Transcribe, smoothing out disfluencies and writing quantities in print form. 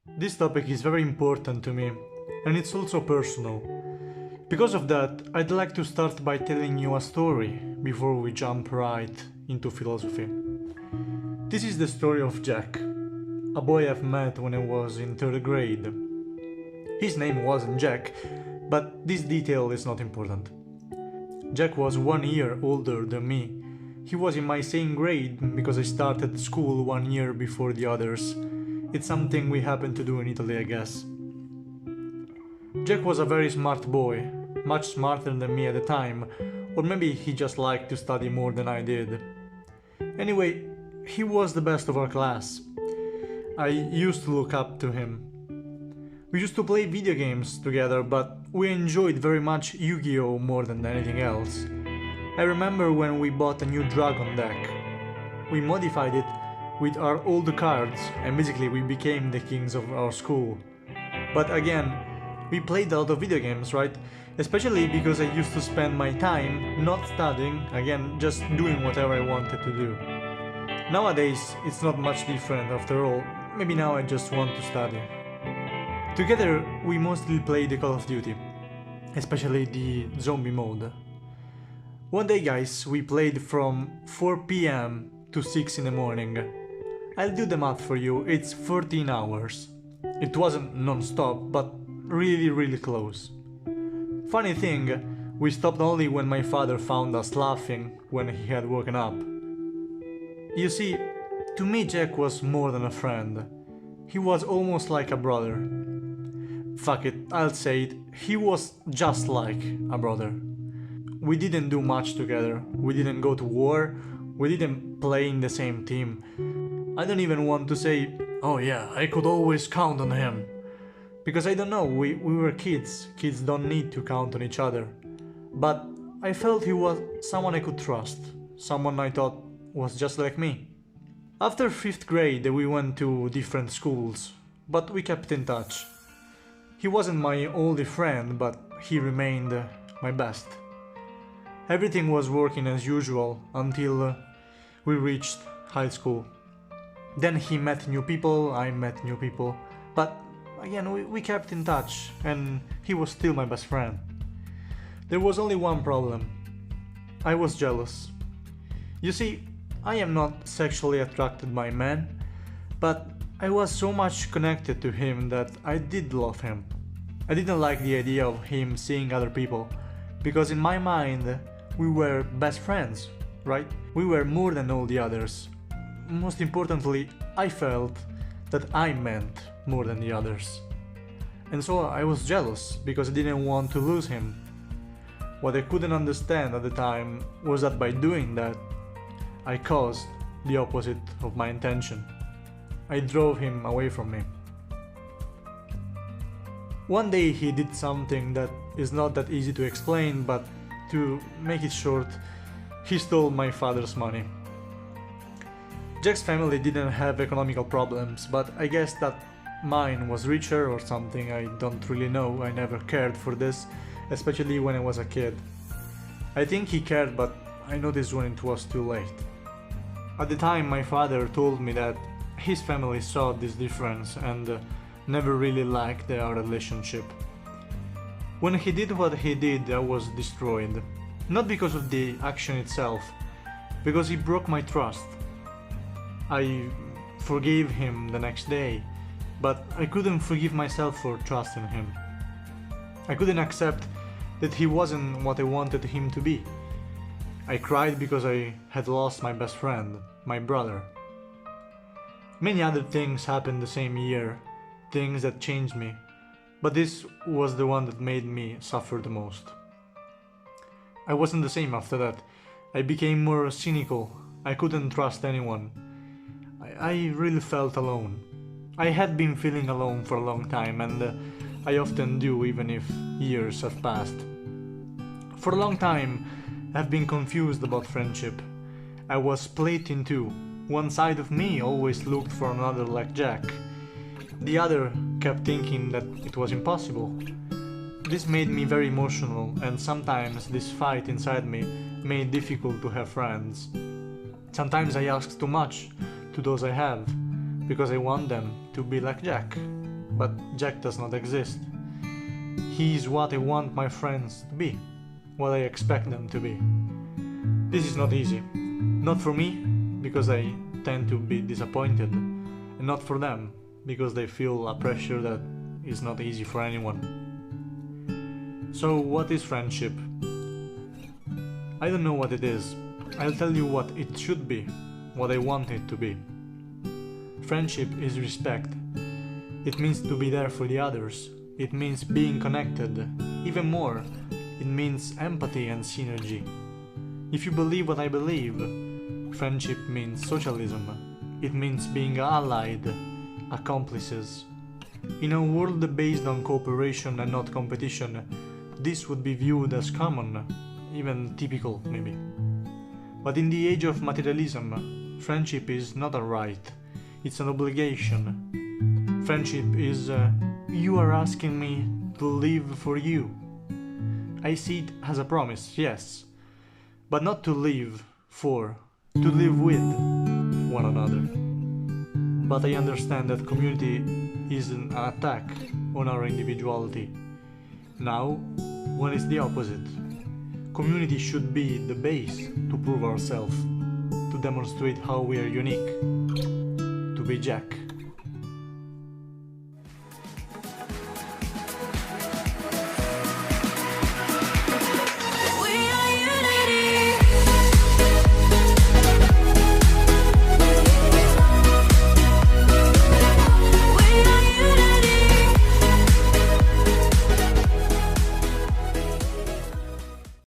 This topic is very important to me, and it's also personal. Because of that, I'd like to start by telling you a story before we jump right into philosophy. This is the story of Jack, a boy I've met when I was in third grade. His name wasn't Jack, but this detail is not important. Jack was 1 year older than me. He was in my same grade because I started school 1 year before the others. It's something we happen to do in Italy, I guess. Jack was a very smart boy, much smarter than me at the time, or maybe he just liked to study more than I did. Anyway, he was the best of our class. I used to look up to him. We used to play video games together, but we enjoyed very much Yu-Gi-Oh! More than anything else. I remember when we bought a new dragon deck. We modified it with our old cards, and basically we became the kings of our school. But again, we played a lot of video games, right? Especially because I used to spend my time not studying, again, just doing whatever I wanted to do. Nowadays, it's not much different after all. Maybe now I just want to study. Together, we mostly played the Call of Duty, especially the zombie mode. One day, guys, we played from 4 p.m. to 6 in the morning. I'll do the math for you, it's 14 hours. It wasn't non-stop, but really close. Funny thing, we stopped only when my father found us laughing when he had woken up. You see, to me Jack was more than a friend. He was almost like a brother. Fuck it, I'll say it, he was just like a brother. We didn't do much together, we didn't go to war, we didn't play in the same team. I don't even want to say, oh yeah, I could always count on him. Because I don't know, we were kids don't need to count on each other. But I felt he was someone I could trust, someone I thought was just like me. After 5th grade we went to different schools, but we kept in touch. He wasn't my only friend, but he remained my best. Everything was working as usual until we reached high school. Then he met new people, I met new people, but again we kept in touch and he was still my best friend. There was only one problem. I was jealous. You see, I am not sexually attracted by men, but I was so much connected to him that I did love him. I didn't like the idea of him seeing other people, because in my mind we were best friends, right? We were more than all the others. Most importantly, I felt that I meant more than the others. And so I was jealous because I didn't want to lose him. What I couldn't understand at the time was that by doing that, I caused the opposite of my intention. I drove him away from me. One day he did something that is not that easy to explain, but to make it short, he stole my father's money. Jack's family didn't have economical problems, but I guess that mine was richer or something, I don't really know, I never cared for this, especially when I was a kid. I think he cared, but I noticed when it was too late. At the time my father told me that his family saw this difference and never really liked our relationship. When he did what he did, I was destroyed. Not because of the action itself, because he broke my trust. I forgave him the next day, but I couldn't forgive myself for trusting him. I couldn't accept that he wasn't what I wanted him to be. I cried because I had lost my best friend, my brother. Many other things happened the same year, things that changed me, but this was the one that made me suffer the most. I wasn't the same after that. I became more cynical. I couldn't trust anyone. I really felt alone. I had been feeling alone for a long time, and I often do even if years have passed. For a long time, I've been confused about friendship. I was split in two. One side of me always looked for another like Jack. The other kept thinking that it was impossible. This made me very emotional, and sometimes this fight inside me made it difficult to have friends. Sometimes I ask too much to those I have, because I want them to be like Jack. but Jack does not exist. He is what I want my friends to be, what I expect them to be. This is not easy. Not for me, because I tend to be disappointed, and not for them, because they feel a pressure that is not easy for anyone. So, what is friendship? I don't know what it is. I'll tell you what it should be, what I want it to be. Friendship is respect. It means to be there for the others. It means being connected. Even more, it means empathy and synergy. If you believe what I believe, friendship means socialism. It means being allied, accomplices. In a world based on cooperation and not competition, this would be viewed as common, even typical maybe. But in the age of materialism, friendship is not a right, it's an obligation. Friendship is, you are asking me to live for you. I see it as a promise, yes, but not to live for, to live with one another. But I understand that community is an attack on our individuality. Now, when it's the opposite. Community should be the base to prove ourselves, to demonstrate how we are unique, to be Jack.